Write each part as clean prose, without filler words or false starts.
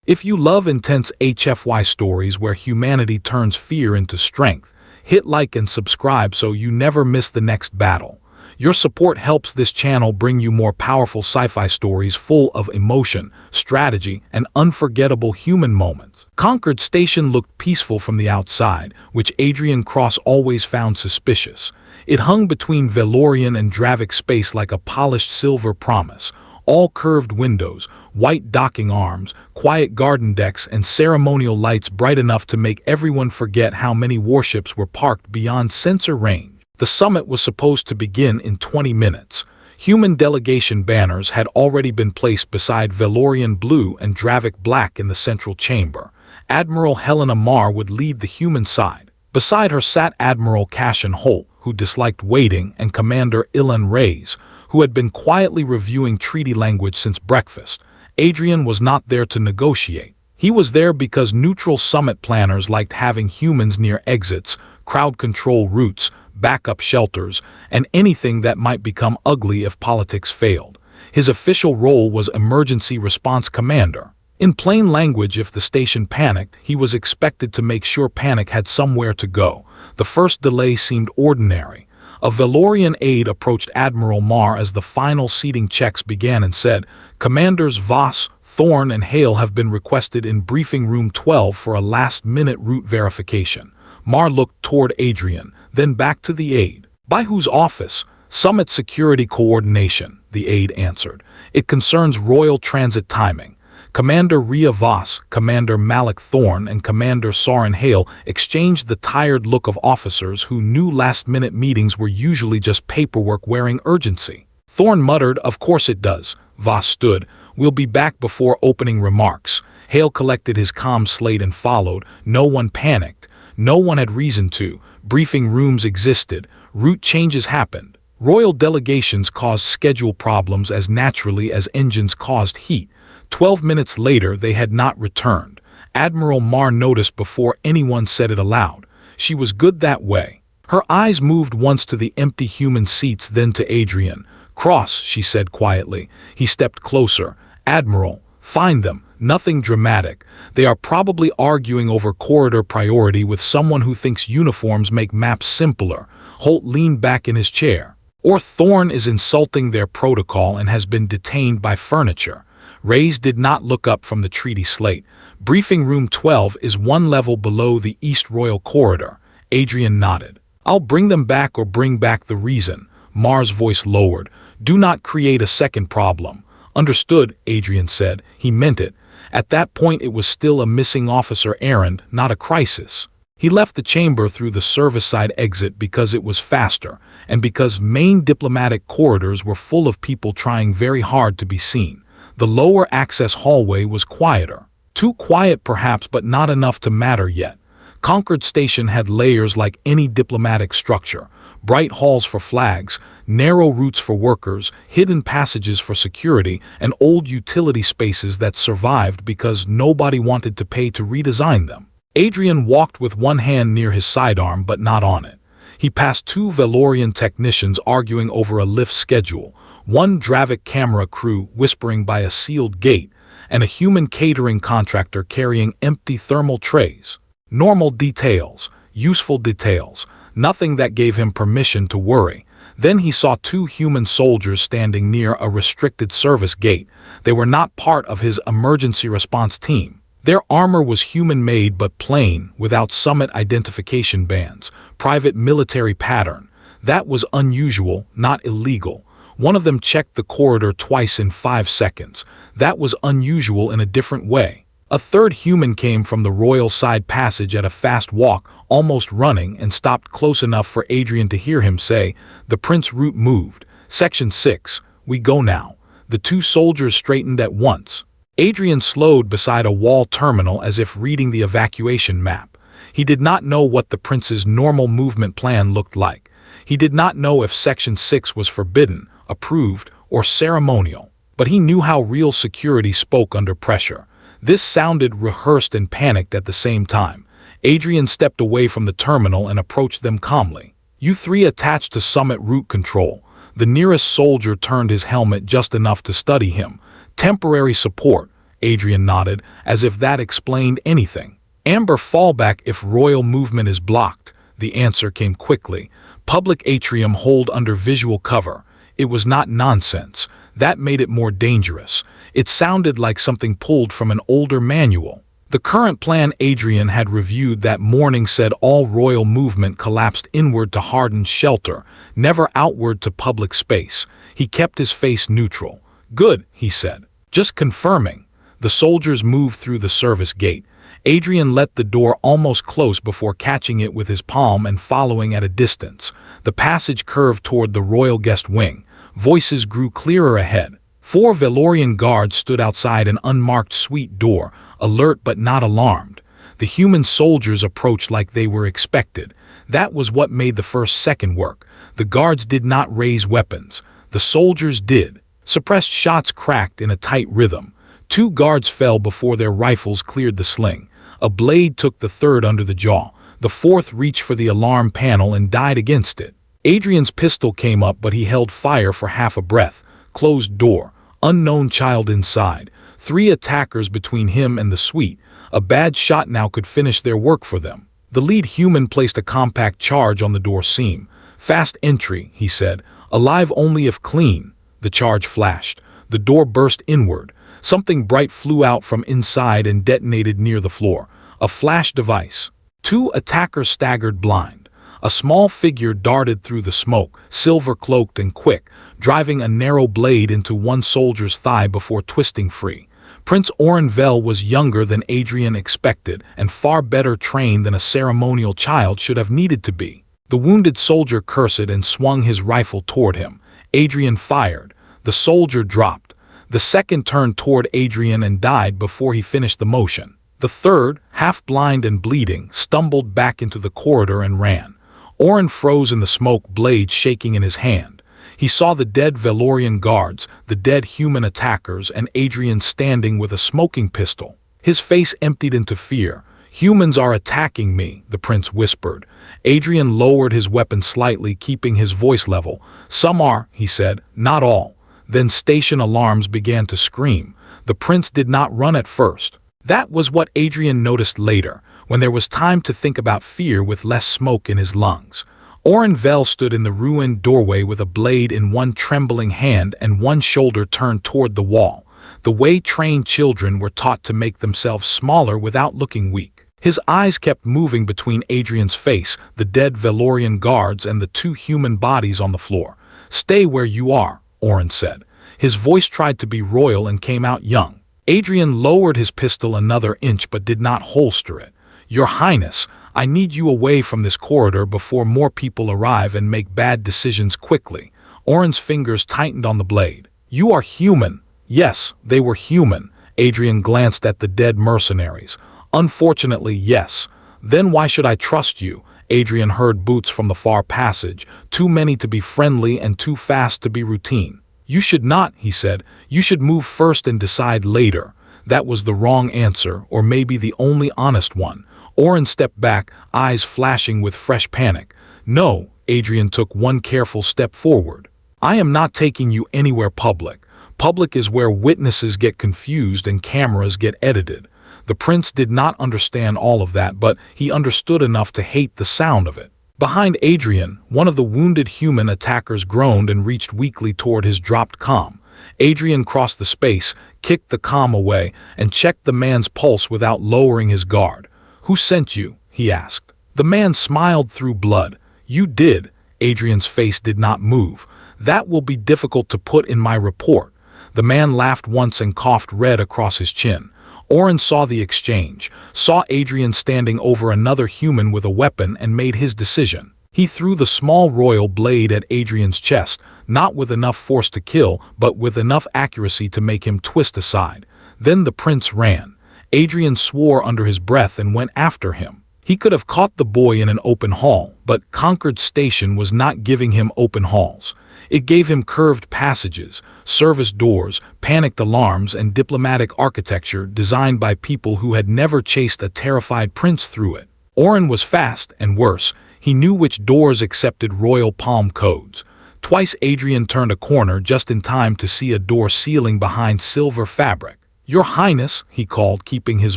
If you love intense HFY stories where humanity turns fear into strength, hit like and subscribe so you never miss the next battle. Your support helps this channel bring you more powerful sci-fi stories full of emotion, strategy, and unforgettable human moments. Concord Station looked peaceful from the outside, which Adrian Cross always found suspicious. It hung between Valorian and Dravik space like a polished silver promise. All curved windows, white docking arms, quiet garden decks, and ceremonial lights bright enough to make everyone forget how many warships were parked beyond sensor range. The summit was supposed to begin in 20 minutes. Human delegation banners had already been placed beside Valorian blue and Dravik black in the central chamber. Admiral Helena Marr would lead the human side. Beside her sat Admiral Cassian Holt, who disliked waiting, and Commander Ilan Reyes, who had been quietly reviewing treaty language since breakfast. Adrian was not there to negotiate. He was there because neutral summit planners liked having humans near exits, crowd control routes, backup shelters, and anything that might become ugly if politics failed. His official role was Emergency Response Commander. In plain language, if the station panicked, he was expected to make sure panic had somewhere to go. The first delay seemed ordinary. A Valorian aide approached Admiral Marr as the final seating checks began and said, "Commanders Voss, Thorne, and Hale have been requested in briefing room 12 for a last-minute route verification." Marr looked toward Adrian, then back to the aide. "By whose office?" "Summit Security Coordination," the aide answered. "It concerns royal transit timing." Commander Rhea Voss, Commander Malik Thorne, and Commander Soren Hale exchanged the tired look of officers who knew last-minute meetings were usually just paperwork wearing urgency. Thorne muttered, "Of course it does." Voss stood. "We'll be back before opening remarks." Hale collected his comm slate and followed. No one panicked. No one had reason to. Briefing rooms existed. Route changes happened. Royal delegations caused schedule problems as naturally as engines caused heat. 12 minutes later, they had not returned. Admiral Marr noticed before anyone said it aloud. She was good that way. Her eyes moved once to the empty human seats, then to Adrian. "Cross," she said quietly. He stepped closer. "Admiral, find them. Nothing dramatic. They are probably arguing over corridor priority with someone who thinks uniforms make maps simpler." Holt leaned back in his chair. "Or Thorne is insulting their protocol and has been detained by furniture." Reyes did not look up from the treaty slate. "Briefing room 12 is one level below the East Royal Corridor." Adrian nodded. "I'll bring them back or bring back the reason." Marr's voice lowered. "Do not create a second problem." "Understood," Adrian said. He meant it. At that point it was still a missing officer errand, not a crisis. He left the chamber through the service-side exit because it was faster, and because main diplomatic corridors were full of people trying very hard to be seen. The lower access hallway was quieter. Too quiet perhaps, but not enough to matter yet. Concord Station had layers like any diplomatic structure. Bright halls for flags, narrow routes for workers, hidden passages for security, and old utility spaces that survived because nobody wanted to pay to redesign them. Adrian walked with one hand near his sidearm but not on it. He passed two Valorian technicians arguing over a lift schedule, one Dravik camera crew whispering by a sealed gate, and a human catering contractor carrying empty thermal trays. Normal details, useful details, nothing that gave him permission to worry. Then he saw two human soldiers standing near a restricted service gate. They were not part of his emergency response team. Their armor was human-made but plain, without summit identification bands, private military pattern. That was unusual, not illegal. One of them checked the corridor twice in 5 seconds. That was unusual in a different way. A third human came from the royal side passage at a fast walk, almost running, and stopped close enough for Adrian to hear him say, "The Prince route moved. Section 6, we go now." The two soldiers straightened at once. Adrian slowed beside a wall terminal as if reading the evacuation map. He did not know what the Prince's normal movement plan looked like. He did not know if Section 6 was forbidden, approved, or ceremonial. But he knew how real security spoke under pressure. This sounded rehearsed and panicked at the same time. Adrian stepped away from the terminal and approached them calmly. "You three attached to Summit Route Control." The nearest soldier turned his helmet just enough to study him. "Temporary support," Adrian nodded, as if that explained anything. Amber fallback if royal movement is blocked. The answer came quickly. Public atrium hold under visual cover. It was not nonsense. That made it more dangerous. It sounded like something pulled from an older manual. The current plan Adrian had reviewed that morning said all royal movement collapsed inward to hardened shelter, never outward to public space. He kept his face neutral. Good, he said. Just confirming. The soldiers moved through the service gate. Adrian let the door almost close before catching it with his palm and following at a distance. The passage curved toward the royal guest wing. Voices grew clearer ahead. 4 Valorian guards stood outside an unmarked suite door, alert but not alarmed. The human soldiers approached like they were expected. That was what made the first second work. The guards did not raise weapons. The soldiers did. Suppressed shots cracked in a tight rhythm. 2 guards fell before their rifles cleared the sling. A blade took the third under the jaw. The fourth reached for the alarm panel and died against it. Adrian's pistol came up, but he held fire for half a breath. Closed door. Unknown child inside. 3 attackers between him and the suite. A bad shot now could finish their work for them. The lead human placed a compact charge on the door seam. Fast entry, he said. Alive only if clean. The charge flashed. The door burst inward. Something bright flew out from inside and detonated near the floor. A flash device. 2 attackers staggered blind. A small figure darted through the smoke, silver-cloaked and quick, driving a narrow blade into one soldier's thigh before twisting free. Prince Oren Vel was younger than Adrian expected and far better trained than a ceremonial child should have needed to be. The wounded soldier cursed and swung his rifle toward him. Adrian fired. The soldier dropped. The second turned toward Adrian and died before he finished the motion. The third, half blind and bleeding, stumbled back into the corridor and ran. Oren froze in the smoke, blade shaking in his hand. He saw the dead Valorian guards, the dead human attackers, and Adrian standing with a smoking pistol. His face emptied into fear. Humans are attacking me, the prince whispered. Adrian lowered his weapon slightly, keeping his voice level. Some are, he said, not all. Then station alarms began to scream. The prince did not run at first. That was what Adrian noticed later, when there was time to think about fear with less smoke in his lungs. Oren Vel stood in the ruined doorway with a blade in one trembling hand and one shoulder turned toward the wall. The way trained children were taught to make themselves smaller without looking weak. His eyes kept moving between Adrian's face, the dead Valorian guards, and the 2 human bodies on the floor. Stay where you are, Oren said. His voice tried to be royal and came out young. Adrian lowered his pistol another inch but did not holster it. Your Highness, I need you away from this corridor before more people arrive and make bad decisions quickly. Oren's fingers tightened on the blade. You are human. Yes, they were human. Adrian glanced at the dead mercenaries. Unfortunately, yes. Then why should I trust you? Adrian heard boots from the far passage. Too many to be friendly and too fast to be routine. You should not, he said. You should move first and decide later. That was the wrong answer, or maybe the only honest one. Oren stepped back, eyes flashing with fresh panic. No, Adrian took one careful step forward. I am not taking you anywhere public. Public is where witnesses get confused and cameras get edited. The prince did not understand all of that, but he understood enough to hate the sound of it. Behind Adrian, one of the wounded human attackers groaned and reached weakly toward his dropped comm. Adrian crossed the space, kicked the comm away, and checked the man's pulse without lowering his guard. Who sent you? He asked. The man smiled through blood. You did. Adrian's face did not move. That will be difficult to put in my report. The man laughed once and coughed red across his chin. Oren saw the exchange, saw Adrian standing over another human with a weapon, and made his decision. He threw the small royal blade at Adrian's chest, not with enough force to kill, but with enough accuracy to make him twist aside. Then the prince ran. Adrian swore under his breath and went after him. He could have caught the boy in an open hall, but Concord Station was not giving him open halls. It gave him curved passages, service doors, panicked alarms, and diplomatic architecture designed by people who had never chased a terrified prince through it. Oren was fast, and worse, he knew which doors accepted royal palm codes. Twice Adrian turned a corner just in time to see a door sealing behind silver fabric. "Your Highness," he called, keeping his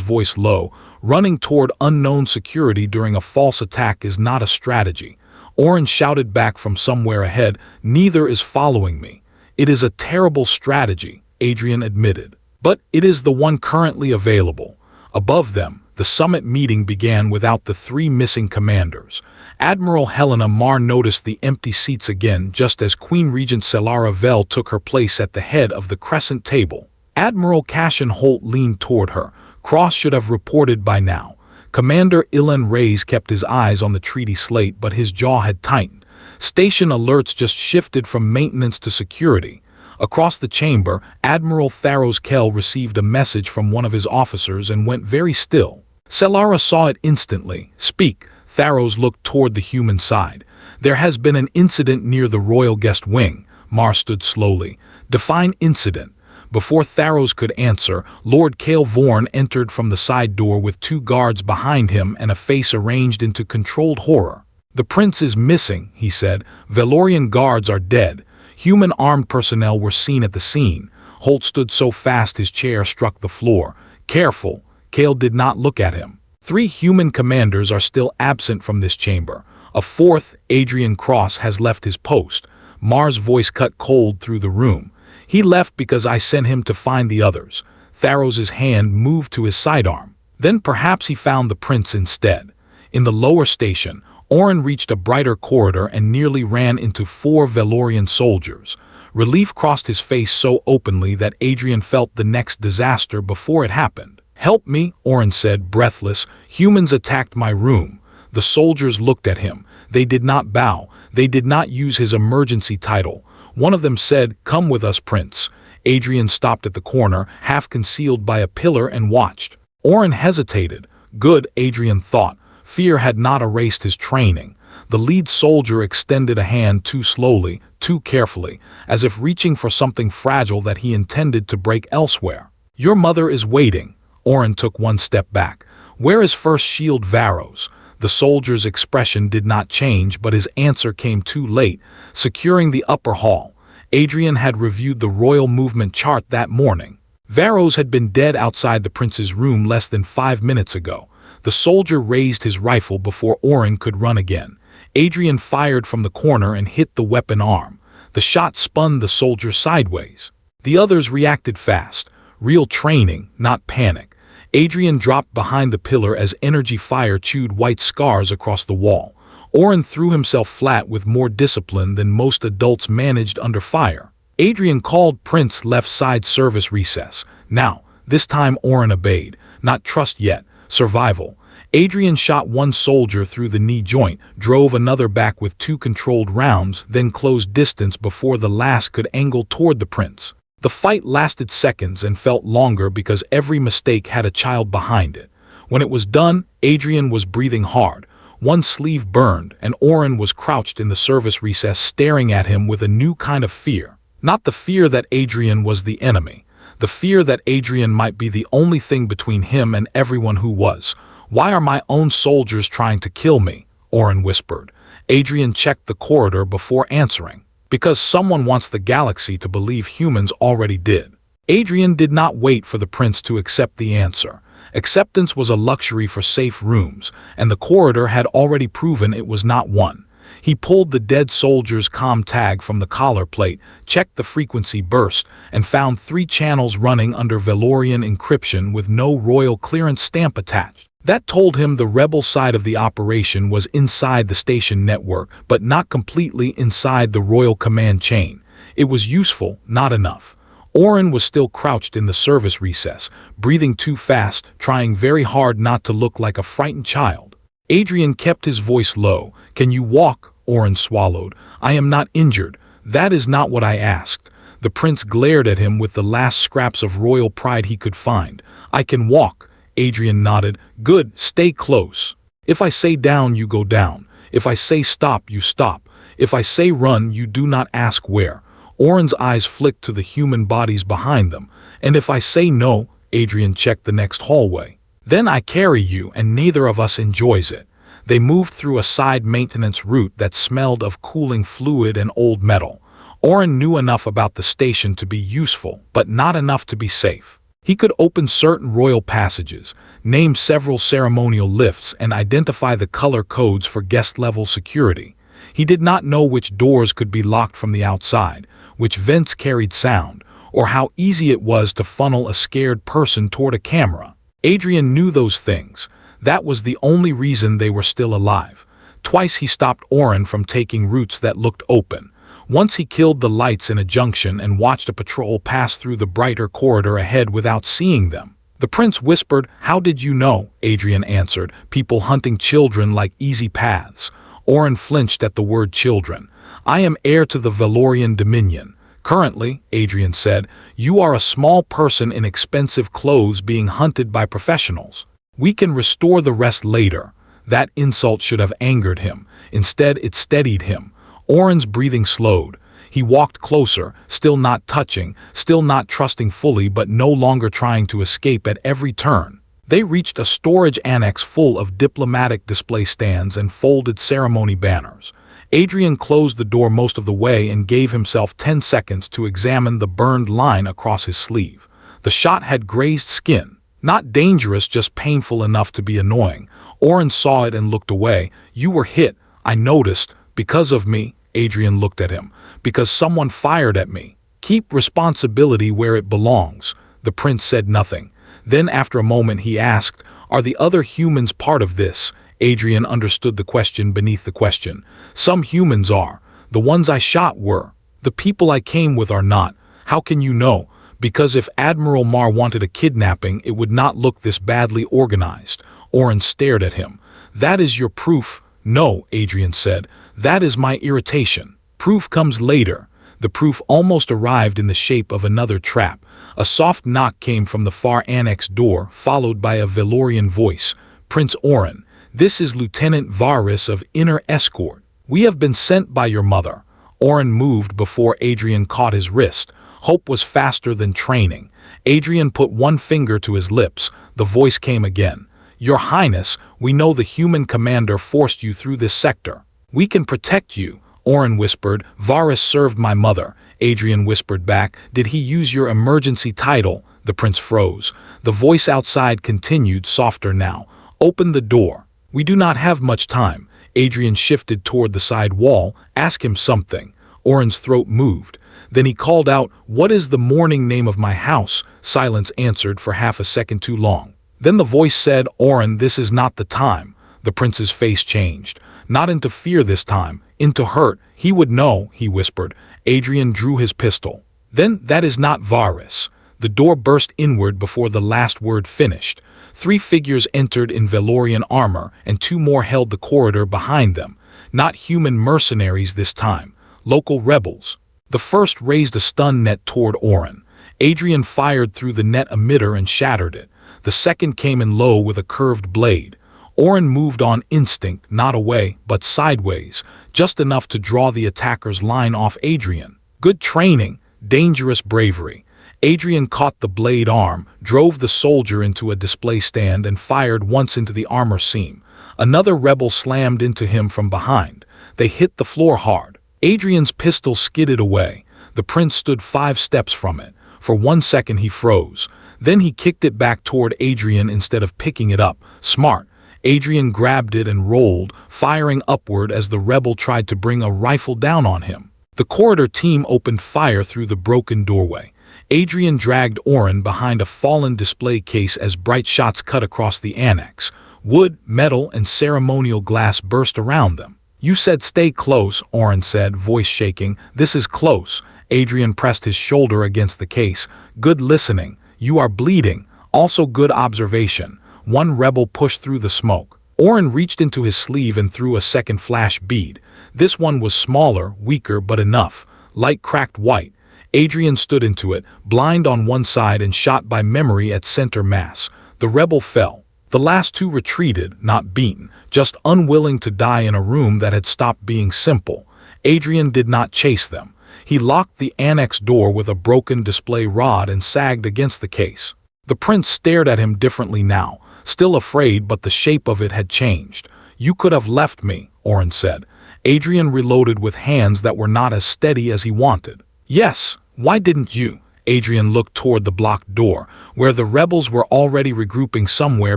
voice low, "running toward unknown security during a false attack is not a strategy." Oren shouted back from somewhere ahead, "Neither is following me." "It is a terrible strategy," Adrian admitted. "But it is the one currently available." Above them, the summit meeting began without the three missing commanders. Admiral Helena Mar noticed the empty seats again just as Queen Regent Selara Vel took her place at the head of the crescent table. Admiral Cassian Holt leaned toward her. Cross should have reported by now. Commander Ilan Reyes kept his eyes on the treaty slate, but his jaw had tightened. Station alerts just shifted from maintenance to security. Across the chamber, Admiral Tharos Kell received a message from one of his officers and went very still. Selara saw it instantly. "Speak." Tharos looked toward the human side. "There has been an incident near the royal guest wing." Mar stood slowly. "Define incident." Before Tharos could answer, Lord Kael Vorn entered from the side door with two guards behind him and a face arranged into controlled horror. "The prince is missing," he said. "Valorian guards are dead." Human armed personnel were seen at the scene. Holt stood so fast his chair struck the floor. "Careful." Kael did not look at him. "Three human commanders are still absent from this chamber. A fourth, Adrian Cross, has left his post." Mar's voice cut cold through the room. "He left because I sent him to find the others." Tharos's hand moved to his sidearm. "Then perhaps he found the prince instead." In the lower station, Oren reached a brighter corridor and nearly ran into 4 Valorian soldiers. Relief crossed his face so openly that Adrian felt the next disaster before it happened. "Help me," Oren said, breathless. "Humans attacked my room." The soldiers looked at him. They did not bow. They did not use his emergency title. One of them said, "Come with us, Prince." Adrian stopped at the corner, half concealed by a pillar, and watched. Oren hesitated. Good, Adrian thought. Fear had not erased his training. The lead soldier extended a hand too slowly, too carefully, as if reaching for something fragile that he intended to break elsewhere. "Your mother is waiting." Oren took one step back. "Where is First Shield Varos?" The soldier's expression did not change, but his answer came too late. "Securing the upper hall." Adrian had reviewed the royal movement chart that morning. Varos had been dead outside the prince's room less than 5 minutes ago. The soldier raised his rifle before Oren could run again. Adrian fired from the corner and hit the weapon arm. The shot spun the soldier sideways. The others reacted fast. Real training, not panic. Adrian dropped behind the pillar as energy fire chewed white scars across the wall. Oren threw himself flat with more discipline than most adults managed under fire. Adrian called Prince left side service recess. Now, this time Oren obeyed. Not trust yet. Survival. Adrian shot one soldier through the knee joint, drove another back with 2 controlled rounds, then closed distance before the last could angle toward the prince. The fight lasted seconds and felt longer because every mistake had a child behind it. When it was done, Adrian was breathing hard. One sleeve burned, and Oren was crouched in the service recess staring at him with a new kind of fear. Not the fear that Adrian was the enemy. The fear that Adrian might be the only thing between him and everyone who was. "Why are my own soldiers trying to kill me?" Oren whispered. Adrian checked the corridor before answering. "Because someone wants the galaxy to believe humans already did." Adrian did not wait for the prince to accept the answer. Acceptance was a luxury for safe rooms, and the corridor had already proven it was not one. He pulled the dead soldier's comm tag from the collar plate, checked the frequency burst, and found 3 channels running under Valorian encryption with no royal clearance stamp attached. That told him the rebel side of the operation was inside the station network, but not completely inside the royal command chain. It was useful, not enough. Oren was still crouched in the service recess, breathing too fast, trying very hard not to look like a frightened child. Adrian kept his voice low. "Can you walk?" Oren swallowed. "I am not injured." "That is not what I asked." The prince glared at him with the last scraps of royal pride he could find. "I can walk." Adrian nodded. "Good, stay close. If I say down, you go down. If I say stop, you stop. If I say run, you do not ask where." Oren's eyes flicked to the human bodies behind them. "And if I say no," Adrian checked the next hallway. "Then I carry you, and neither of us enjoys it." They moved through a side maintenance route that smelled of cooling fluid and old metal. Oren knew enough about the station to be useful, but not enough to be safe. He could open certain royal passages, name several ceremonial lifts, and identify the color codes for guest-level security. He did not know which doors could be locked from the outside, which vents carried sound, or how easy it was to funnel a scared person toward a camera. Adrian knew those things. That was the only reason they were still alive. Twice he stopped Oren from taking routes that looked open. Once he killed the lights in a junction and watched a patrol pass through the brighter corridor ahead without seeing them. The prince whispered, "How did you know?" Adrian answered, "People hunting children like easy paths." Oren flinched at the word children. "I am heir to the Valorian dominion. Currently," Adrian said, "you are a small person in expensive clothes being hunted by professionals. We can restore the rest later." That insult should have angered him. Instead, it steadied him. Oren's breathing slowed. He walked closer, still not touching, still not trusting fully, but no longer trying to escape at every turn. They reached a storage annex full of diplomatic display stands and folded ceremony banners. Adrian closed the door most of the way and gave himself 10 seconds to examine the burned line across his sleeve. The shot had grazed skin. Not dangerous, just painful enough to be annoying. Oren saw it and looked away. "You were hit, I noticed, because of me." Adrian looked at him. "Because someone fired at me." "Keep responsibility where it belongs." The prince said nothing. Then after a moment he asked, "Are the other humans part of this?" Adrian understood the question beneath the question. "Some humans are. The ones I shot were. The people I came with are not." "How can you know?" "Because if Admiral Mar wanted a kidnapping, it would not look this badly organized." Oren stared at him. "That is your proof?" "No," Adrian said. "That is my irritation. Proof comes later." The proof almost arrived in the shape of another trap. A soft knock came from the far annex door, followed by a Valorian voice. "Prince Oren, this is Lieutenant Varys of Inner Escort. We have been sent by your mother." Oren moved before Adrian caught his wrist. Hope was faster than training. Adrian put one finger to his lips. The voice came again. "Your Highness, we know the human commander forced you through this sector. We can protect you." Oren whispered, "Varys served my mother." Adrian whispered back, "Did he use your emergency title?" The prince froze. The voice outside continued, softer now. "Open the door. We do not have much time." Adrian shifted toward the side wall. "Ask him something." Oren's throat moved. Then he called out, "What is the mourning name of my house?" Silence answered for half a second too long. Then the voice said, "Oren, this is not the time." The prince's face changed. Not into fear this time, into hurt. "He would know," he whispered. Adrian drew his pistol. "Then that is not Varys." The door burst inward before the last word finished. 3 figures entered in Valorian armor, and 2 more held the corridor behind them. Not human mercenaries this time. Local rebels. The first raised a stun net toward Oren. Adrian fired through the net emitter and shattered it. The second came in low with a curved blade. Oren moved on instinct, not away, but sideways, just enough to draw the attacker's line off Adrian. Good training, dangerous bravery. Adrian caught the blade arm, drove the soldier into a display stand, and fired once into the armor seam. Another rebel slammed into him from behind. They hit the floor hard. Adrian's pistol skidded away. The prince stood 5 steps from it. For 1 second he froze. Then he kicked it back toward Adrian instead of picking it up. Smart. Adrian grabbed it and rolled, firing upward as the rebel tried to bring a rifle down on him. The corridor team opened fire through the broken doorway. Adrian dragged Oren behind a fallen display case as bright shots cut across the annex. Wood, metal, and ceremonial glass burst around them. "You said stay close," Oren said, voice shaking. "This is close." Adrian pressed his shoulder against the case. "Good listening. You are bleeding. Also good observation." One rebel pushed through the smoke. Oren reached into his sleeve and threw a second flash bead. This one was smaller, weaker, but enough. Light cracked white. Adrian stood into it, blind on one side and shot by memory at center mass. The rebel fell. The last 2 retreated, not beaten, just unwilling to die in a room that had stopped being simple. Adrian did not chase them. He locked the annex door with a broken display rod and sagged against the case. The prince stared at him differently now, still afraid, but the shape of it had changed. "You could have left me," Oren said. Adrian reloaded with hands that were not as steady as he wanted. "Yes, why didn't you?" Adrian looked toward the blocked door, where the rebels were already regrouping somewhere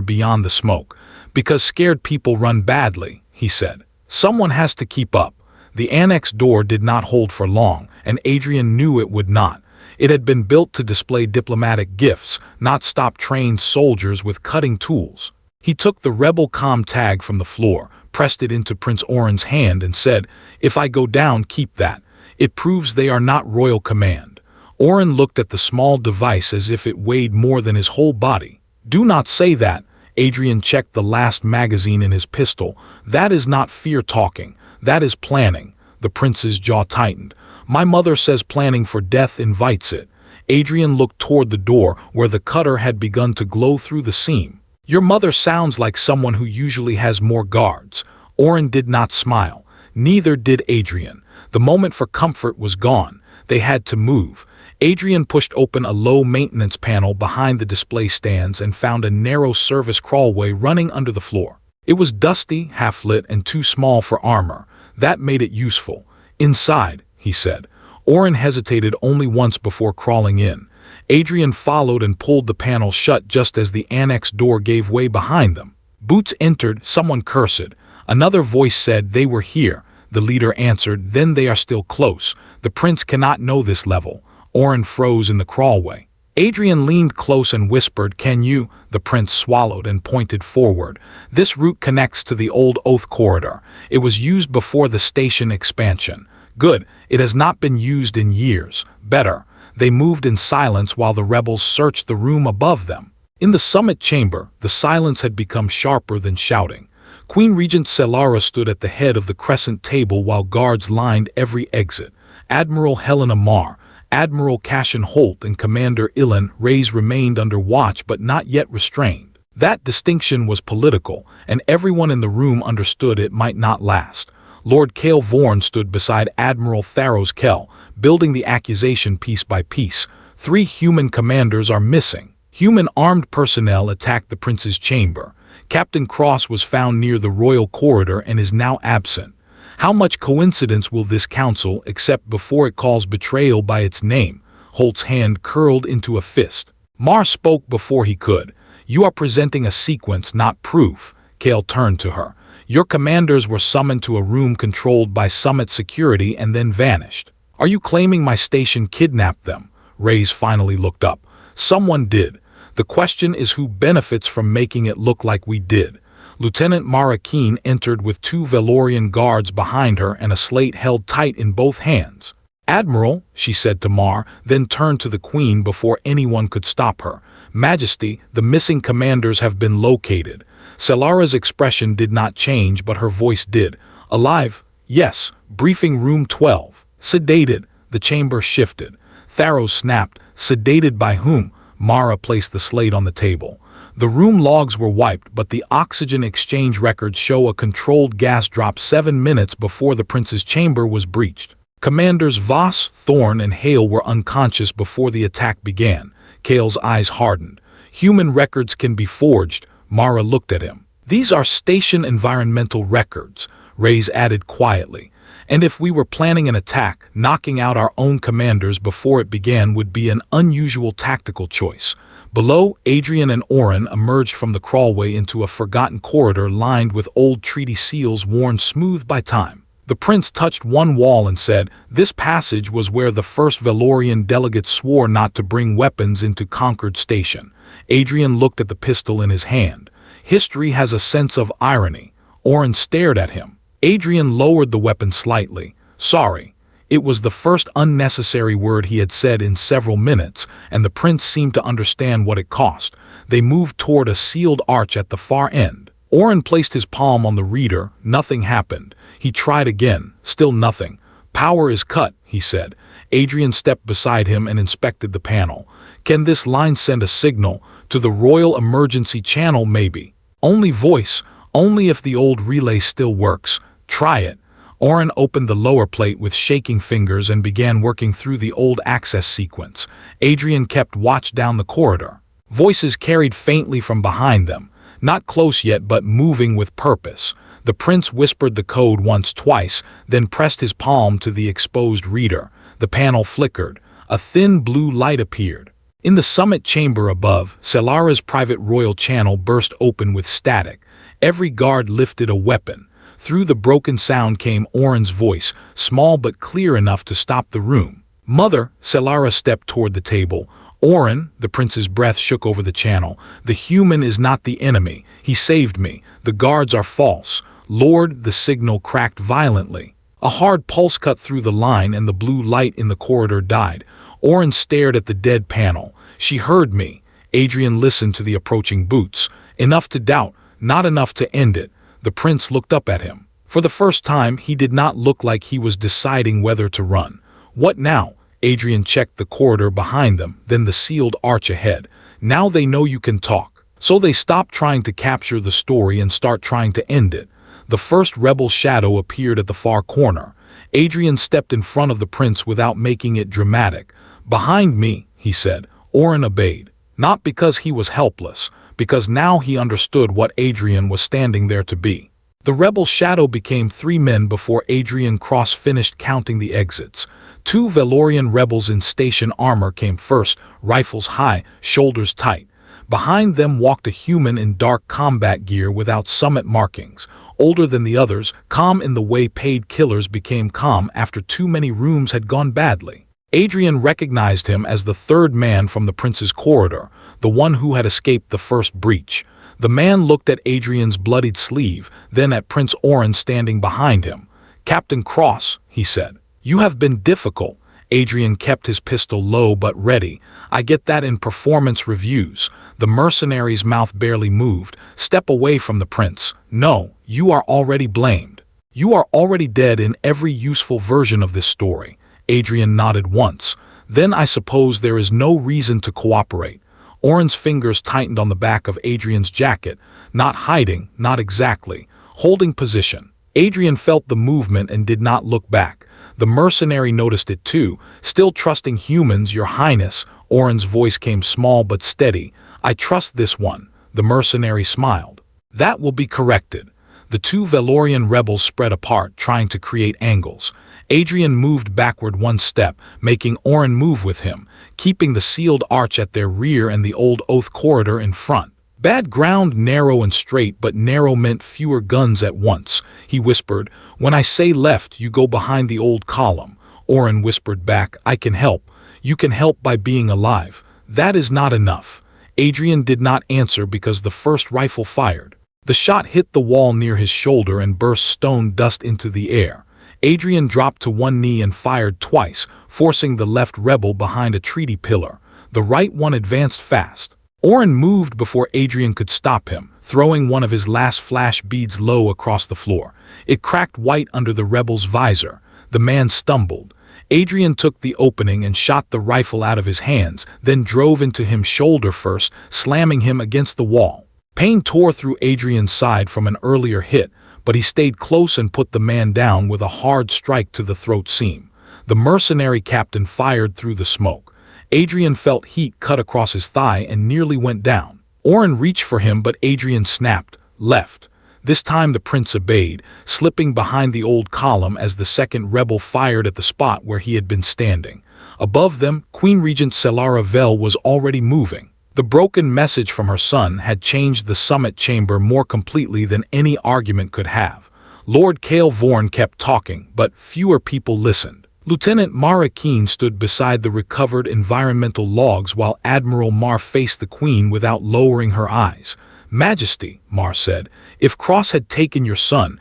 beyond the smoke. Because scared people run badly, he said. Someone has to keep up. The annex door did not hold for long, and Adrian knew it would not. It had been built to display diplomatic gifts, not stop trained soldiers with cutting tools. He took the rebel comm tag from the floor, pressed it into Prince Oren's hand and said, "If I go down, keep that. It proves they are not royal command." Oren looked at the small device as if it weighed more than his whole body. "Do not say that." Adrian checked the last magazine in his pistol. "That is not fear talking. That is planning." The prince's jaw tightened. "My mother says planning for death invites it." Adrian looked toward the door, where the cutter had begun to glow through the seam. "Your mother sounds like someone who usually has more guards." Oren did not smile. Neither did Adrian. The moment for comfort was gone. They had to move. Adrian pushed open a low-maintenance panel behind the display stands and found a narrow service crawlway running under the floor. It was dusty, half-lit, and too small for armor. That made it useful. "Inside," he said. Oren hesitated only once before crawling in. Adrian followed and pulled the panel shut just as the annex door gave way behind them. Boots entered, someone cursed. Another voice said they were here. The leader answered, "Then they are still close. The prince cannot know this level." Oren froze in the crawlway. Adrian leaned close and whispered, "Can you?" The prince swallowed and pointed forward. "This route connects to the old Oath Corridor. It was used before the station expansion." "Good. It has not been used in years." "Better." They moved in silence while the rebels searched the room above them. In the summit chamber, the silence had become sharper than shouting. Queen Regent Selara stood at the head of the crescent table while guards lined every exit. Admiral Helena Marr, Admiral Cassian Holt, and Commander Ilan Reyes remained under watch but not yet restrained. That distinction was political, and everyone in the room understood it might not last. Lord Cale Vorn stood beside Admiral Tharos Kell, building the accusation piece by piece. 3 human commanders are missing. Human armed personnel attacked the prince's chamber. Captain Cross was found near the royal corridor and is now absent. How much coincidence will this council accept before it calls betrayal by its name? Holt's hand curled into a fist. Marr spoke before he could. "You are presenting a sequence, not proof." Cale turned to her. "Your commanders were summoned to a room controlled by Summit security and then vanished. Are you claiming my station kidnapped them?" Reyes finally looked up. "Someone did. The question is who benefits from making it look like we did." Lieutenant Mara Keen entered with 2 Valorian guards behind her and a slate held tight in both hands. "Admiral," she said to Marr, then turned to the Queen before anyone could stop her. "Majesty, the missing commanders have been located." Selara's expression did not change, but her voice did. "Alive?" "Yes." "Briefing room 12." "Sedated." The chamber shifted. Tharos snapped. "Sedated by whom?" Mara placed the slate on the table. The room logs were wiped, but the oxygen exchange records show a controlled gas drop 7 minutes before the prince's chamber was breached. Commanders Voss, Thorn, and Hale were unconscious before the attack began. Cale's eyes hardened. "Human records can be forged." Mara looked at him. "These are station environmental records," Reyes added quietly. "And if we were planning an attack, knocking out our own commanders before it began would be an unusual tactical choice." Below, Adrian and Oren emerged from the crawlway into a forgotten corridor lined with old treaty seals worn smooth by time. The prince touched one wall and said, "This passage was where the first Valorian delegates swore not to bring weapons into conquered station." Adrian looked at the pistol in his hand. "History has a sense of irony." Oren stared at him. Adrian lowered the weapon slightly. "Sorry." It was the first unnecessary word he had said in several minutes, and the prince seemed to understand what it cost. They moved toward a sealed arch at the far end. Oren placed his palm on the reader. Nothing happened. He tried again. Still nothing. "Power is cut," he said. Adrian stepped beside him and inspected the panel. "Can this line send a signal? To the Royal Emergency Channel, maybe?" "Only voice. Only if the old relay still works." "Try it." Oren opened the lower plate with shaking fingers and began working through the old access sequence. Adrian kept watch down the corridor. Voices carried faintly from behind them. Not close yet, but moving with purpose. The prince whispered the code once, twice, then pressed his palm to the exposed reader. The panel flickered. A thin blue light appeared. In the summit chamber above, Selara's private royal channel burst open with static. Every guard lifted a weapon. Through the broken sound came Oren's voice, small but clear enough to stop the room. "Mother," Selara stepped toward the table. "Oren," the prince's breath shook over the channel. "The human is not the enemy. He saved me. The guards are false." "Lord," the signal cracked violently. A hard pulse cut through the line and the blue light in the corridor died. Oren stared at the dead panel. "She heard me." Adrian listened to the approaching boots. Enough to doubt, not enough to end it. The prince looked up at him. For the first time, he did not look like he was deciding whether to run. "What now?" Adrian checked the corridor behind them, then the sealed arch ahead. "Now they know you can talk." So they stop trying to capture the story and start trying to end it. The first rebel shadow appeared at the far corner. Adrian stepped in front of the prince without making it dramatic. "Behind me," he said. Oren obeyed. Not because he was helpless, because now he understood what Adrian was standing there to be. The rebel shadow became 3 men before Adrian Cross finished counting the exits. 2 Valorian rebels in station armor came first, rifles high, shoulders tight. Behind them walked a human in dark combat gear without summit markings. Older than the others, calm in the way paid killers became calm after too many rooms had gone badly. Adrian recognized him as the 3rd man from the prince's corridor, the one who had escaped the first breach. The man looked at Adrian's bloodied sleeve, then at Prince Oren standing behind him. "Captain Cross," he said, "you have been difficult." Adrian kept his pistol low but ready. "I get that in performance reviews." The mercenary's mouth barely moved. "Step away from the prince." "No, you are already blamed. You are already dead in every useful version of this story." Adrian nodded once. "Then I suppose there is no reason to cooperate." Oren's fingers tightened on the back of Adrian's jacket, not hiding, not exactly, holding position. Adrian felt the movement and did not look back. The mercenary noticed it too. "Still trusting humans, Your Highness." Oren's voice came small but steady. "I trust this one." The mercenary smiled. "That will be corrected." The 2 Valorian rebels spread apart, trying to create angles. Adrian moved backward 1 step, making Oren move with him, keeping the sealed arch at their rear and the old oath corridor in front. "Bad ground, narrow and straight, but narrow meant fewer guns at once," he whispered. "When I say left, you go behind the old column." Oren whispered back, "I can help." "You can help by being alive." "That is not enough." Adrian did not answer because the first rifle fired. The shot hit the wall near his shoulder and burst stone dust into the air. Adrian dropped to 1 knee and fired twice, forcing the left rebel behind a treaty pillar. The right one advanced fast. Oren moved before Adrian could stop him, throwing one of his last flash beads low across the floor. It cracked white under the rebel's visor. The man stumbled. Adrian took the opening and shot the rifle out of his hands, then drove into him shoulder first, slamming him against the wall. Pain tore through Adrian's side from an earlier hit, but he stayed close and put the man down with a hard strike to the throat seam. The mercenary captain fired through the smoke. Adrian felt heat cut across his thigh and nearly went down. Oren reached for him, but Adrian snapped, "Left." This time the prince obeyed, slipping behind the old column as the 2nd rebel fired at the spot where he had been standing. Above them, Queen Regent Selara Vel was already moving. The broken message from her son had changed the summit chamber more completely than any argument could have. Lord Kael Vorn kept talking, but fewer people listened. Lieutenant Mara Keen stood beside the recovered environmental logs while Admiral Mar faced the Queen without lowering her eyes. "Majesty," Mar said, "if Cross had taken your son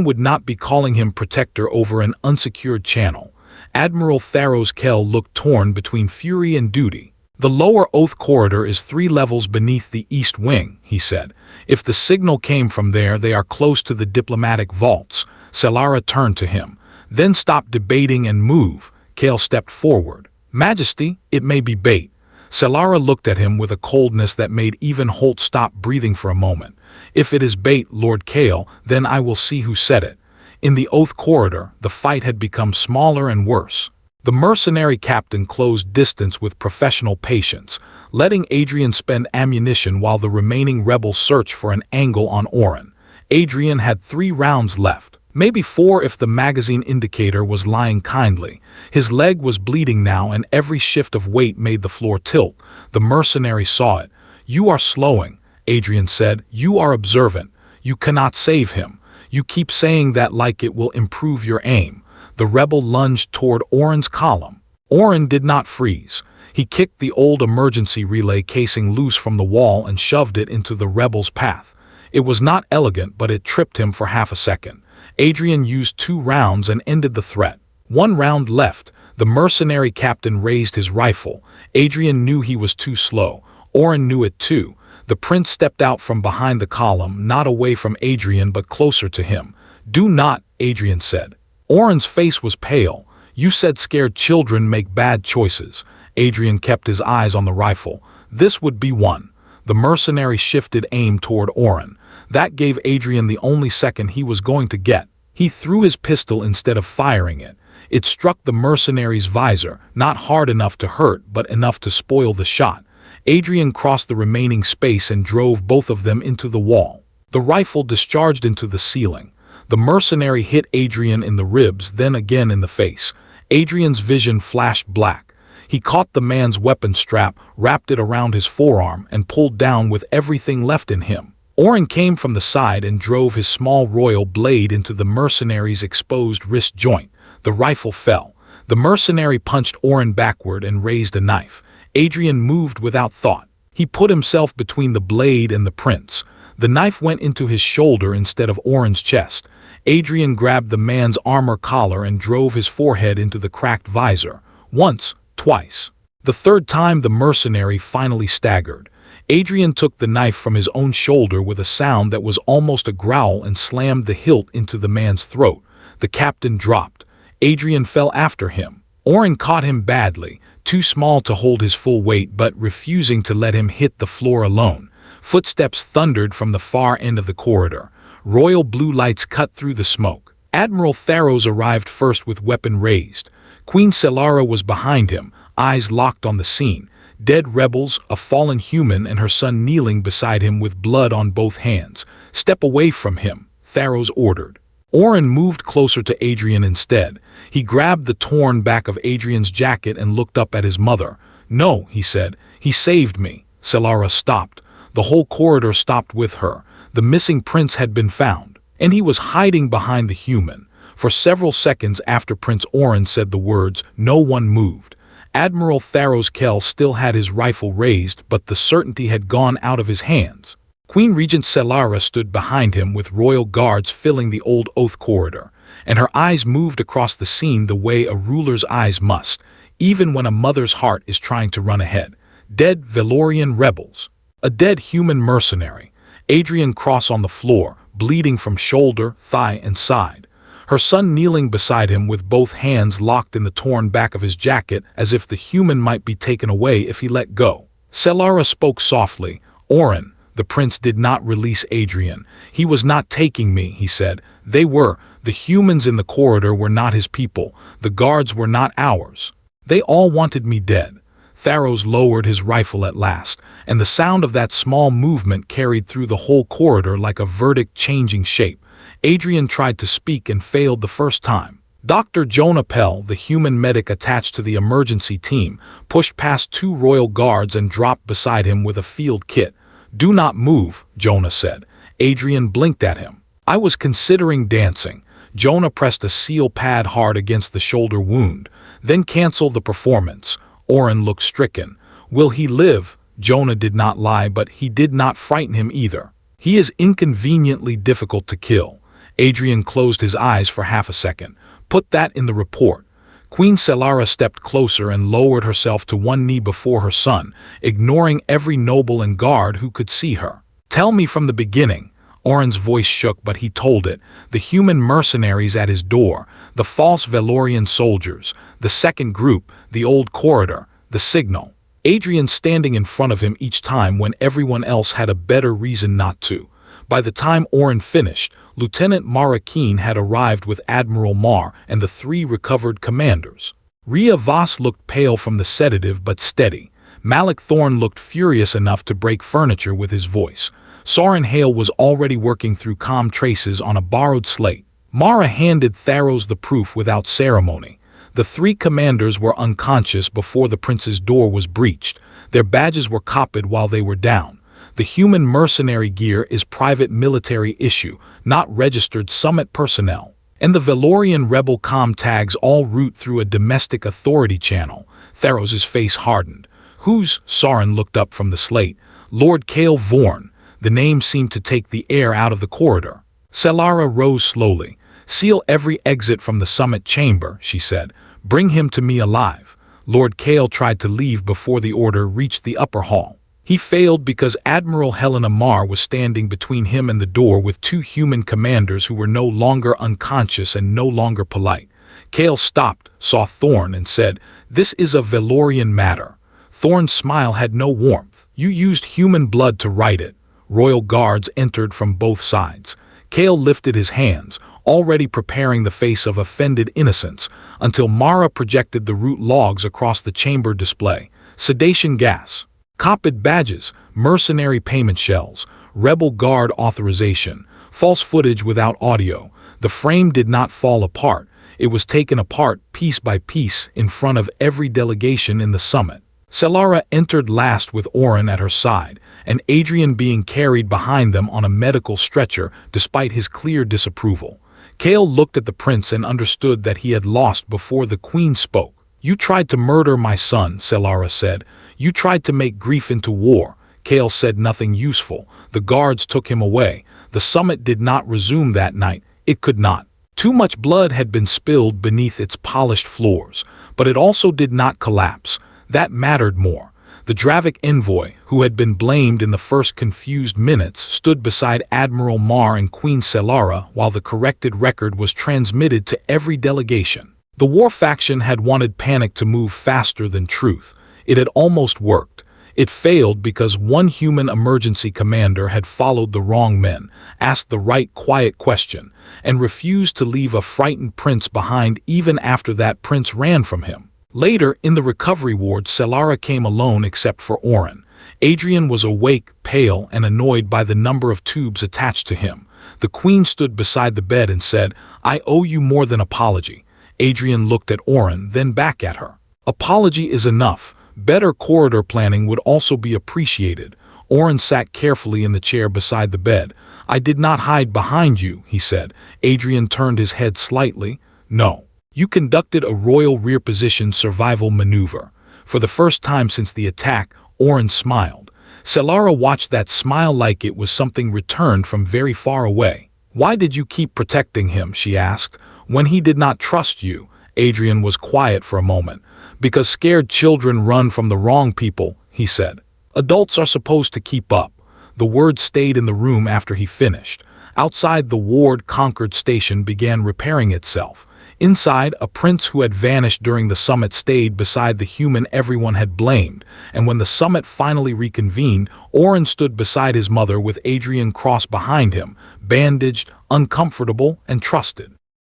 would not be calling him protector over an unsecured channel." Admiral Tharos Kell looked torn between fury and duty. "The lower oath corridor is 3 levels beneath the east wing," he said. "If the signal came from there, they are close to the diplomatic vaults." Selara turned to him. "Then stop debating and move." Kael stepped forward. "Majesty, it may be bait." Selara looked at him with a coldness that made even Holt stop breathing for a moment. "If it is bait, Lord Kael, then I will see who said it." In the oath corridor, the fight had become smaller and worse. The mercenary captain closed distance with professional patience, letting Adrian spend ammunition while the remaining rebels searched for an angle on Oren. Adrian had 3 rounds left. Maybe 4 if the magazine indicator was lying kindly. His leg was bleeding now, and every shift of weight made the floor tilt. The mercenary saw it. "You are slowing," Adrian said. "You are observant. You cannot save him. You keep saying that like it will improve your aim." The rebel lunged toward Oren's column. Oren did not freeze. He kicked the old emergency relay casing loose from the wall and shoved it into the rebel's path. It was not elegant, but it tripped him for half a second. Adrian used 2 rounds and ended the threat. 1 round left. The mercenary captain raised his rifle. Adrian knew he was too slow. Oren knew it too. The prince stepped out from behind the column, not away from Adrian but closer to him. "Do not," Adrian said. Oren's face was pale. "You said scared children make bad choices." Adrian kept his eyes on the rifle. This would be one. The mercenary shifted aim toward Oren. That gave Adrian the only second he was going to get. He threw his pistol instead of firing it. It struck the mercenary's visor, not hard enough to hurt, but enough to spoil the shot. Adrian crossed the remaining space and drove both of them into the wall. The rifle discharged into the ceiling. The mercenary hit Adrian in the ribs, then again in the face. Adrian's vision flashed black. He caught the man's weapon strap, wrapped it around his forearm, and pulled down with everything left in him. Oren came from the side and drove his small royal blade into the mercenary's exposed wrist joint. The rifle fell. The mercenary punched Oren backward and raised a knife. Adrian moved without thought. He put himself between the blade and the prince. The knife went into his shoulder instead of Oren's chest. Adrian grabbed the man's armor collar and drove his forehead into the cracked visor. Once, twice. The third time the mercenary finally staggered. Adrian took the knife from his own shoulder with a sound that was almost a growl and slammed the hilt into the man's throat. The captain dropped. Adrian fell after him. Oren caught him badly, too small to hold his full weight but refusing to let him hit the floor alone. Footsteps thundered from the far end of the corridor. Royal blue lights cut through the smoke. Admiral Tharos arrived first with weapon raised. Queen Selara was behind him, eyes locked on the scene. Dead rebels, a fallen human, and her son kneeling beside him with blood on both hands. "Step away from him," Tharos ordered. Oren moved closer to Adrian instead. He grabbed the torn back of Adrian's jacket and looked up at his mother. "No," he said. "He saved me." Selara stopped. The whole corridor stopped with her. The missing prince had been found, and he was hiding behind the human. For several seconds after Prince Oren said the words, no one moved. Admiral Tharos Kell still had his rifle raised, but the certainty had gone out of his hands. Queen Regent Selara stood behind him with royal guards filling the old oath corridor, and her eyes moved across the scene the way a ruler's eyes must, even when a mother's heart is trying to run ahead. Dead Valorian rebels. A dead human mercenary. Adrian crossed on the floor, bleeding from shoulder, thigh, and side. Her son kneeling beside him with both hands locked in the torn back of his jacket as if the human might be taken away if he let go. Selara spoke softly. "Oren." The prince did not release Adrian. "He was not taking me," he said. "They were. The humans in the corridor were not his people. The guards were not ours. They all wanted me dead." Tharos lowered his rifle at last, and the sound of that small movement carried through the whole corridor like a verdict changing shape. Adrian tried to speak and failed the first time. Dr. Jonah Pell, the human medic attached to the emergency team, pushed past 2 royal guards and dropped beside him with a field kit. "Do not move," Jonah said. Adrian blinked at him. "I was considering dancing." Jonah pressed a seal pad hard against the shoulder wound. "Then cancel the performance." Oren looked stricken. "Will he live?" Jonah did not lie, but he did not frighten him either. "He is inconveniently difficult to kill." Adrian closed his eyes for half a second. "Put that in the report." Queen Selara stepped closer and lowered herself to one knee before her son, ignoring every noble and guard who could see her. "Tell me from the beginning." Oren's voice shook, but he told it. The human mercenaries at his door, the false Valorian soldiers, the second group, the old corridor, the signal. Adrian standing in front of him each time when everyone else had a better reason not to. By the time Oren finished, Lieutenant Marakeen had arrived with Admiral Mar and the 3 recovered commanders. Rhea Voss looked pale from the sedative but steady. Malik Thorne looked furious enough to break furniture with his voice. Soren Hale was already working through comm traces on a borrowed slate. Mara handed Tharos the proof without ceremony. The three commanders were unconscious before the prince's door was breached. Their badges were copied while they were down. The human mercenary gear is private military issue, not registered summit personnel. And the Valorian rebel comm tags all route through a domestic authority channel. Tharos's face hardened. Who's? Soren looked up from the slate. Lord Kael Vorn. The name seemed to take the air out of the corridor. Selara rose slowly. Seal every exit from the summit chamber, she said. Bring him to me alive. Lord Kael tried to leave before the order reached the upper hall. He failed because Admiral Helena Marr was standing between him and the door with two human commanders who were no longer unconscious and no longer polite. Kael stopped, saw Thorn, and said, "This is a Valorian matter." Thorn's smile had no warmth. "You used human blood to write it." Royal guards entered from both sides. Kael lifted his hands, already preparing the face of offended innocence, until Mara projected the root logs across the chamber display. Sedation gas. Copied badges, mercenary payment shells, rebel guard authorization, false footage without audio. The frame did not fall apart. It was taken apart piece by piece in front of every delegation in the summit. Selara entered last with Oren at her side, and Adrian being carried behind them on a medical stretcher despite his clear disapproval. Kael looked at the prince and understood that he had lost before the queen spoke. "You tried to murder my son," Selara said. "You tried to make grief into war." Kael said nothing useful. The guards took him away. The summit did not resume that night. It could not. Too much blood had been spilled beneath its polished floors. But it also did not collapse. That mattered more. The Dravik envoy, who had been blamed in the first confused minutes, stood beside Admiral Marr and Queen Selara while the corrected record was transmitted to every delegation. The war faction had wanted panic to move faster than truth. It had almost worked. It failed because one human emergency commander had followed the wrong men, asked the right quiet question, and refused to leave a frightened prince behind even after that prince ran from him. Later, in the recovery ward, Selara came alone except for Oren. Adrian was awake, pale, and annoyed by the number of tubes attached to him. The queen stood beside the bed and said, "I owe you more than apology." Adrian looked at Oren, then back at her. "Apology is enough. Better corridor planning would also be appreciated." Oren sat carefully in the chair beside the bed. "I did not hide behind you," he said. Adrian turned his head slightly. "No. You conducted a royal rear position survival maneuver." For the first time since the attack, Oren smiled. Selara watched that smile like it was something returned from very far away. "Why did you keep protecting him?" she asked. "When he did not trust you." Adrian was quiet for a moment. "Because scared children run from the wrong people," he said. "Adults are supposed to keep up." The word stayed in the room after he finished. Outside, the ward Concord station began repairing itself. Inside, a prince who had vanished during the summit stayed beside the human everyone had blamed, and when the summit finally reconvened, Oren stood beside his mother with Adrian crossed behind him, bandaged, uncomfortable, and trusted.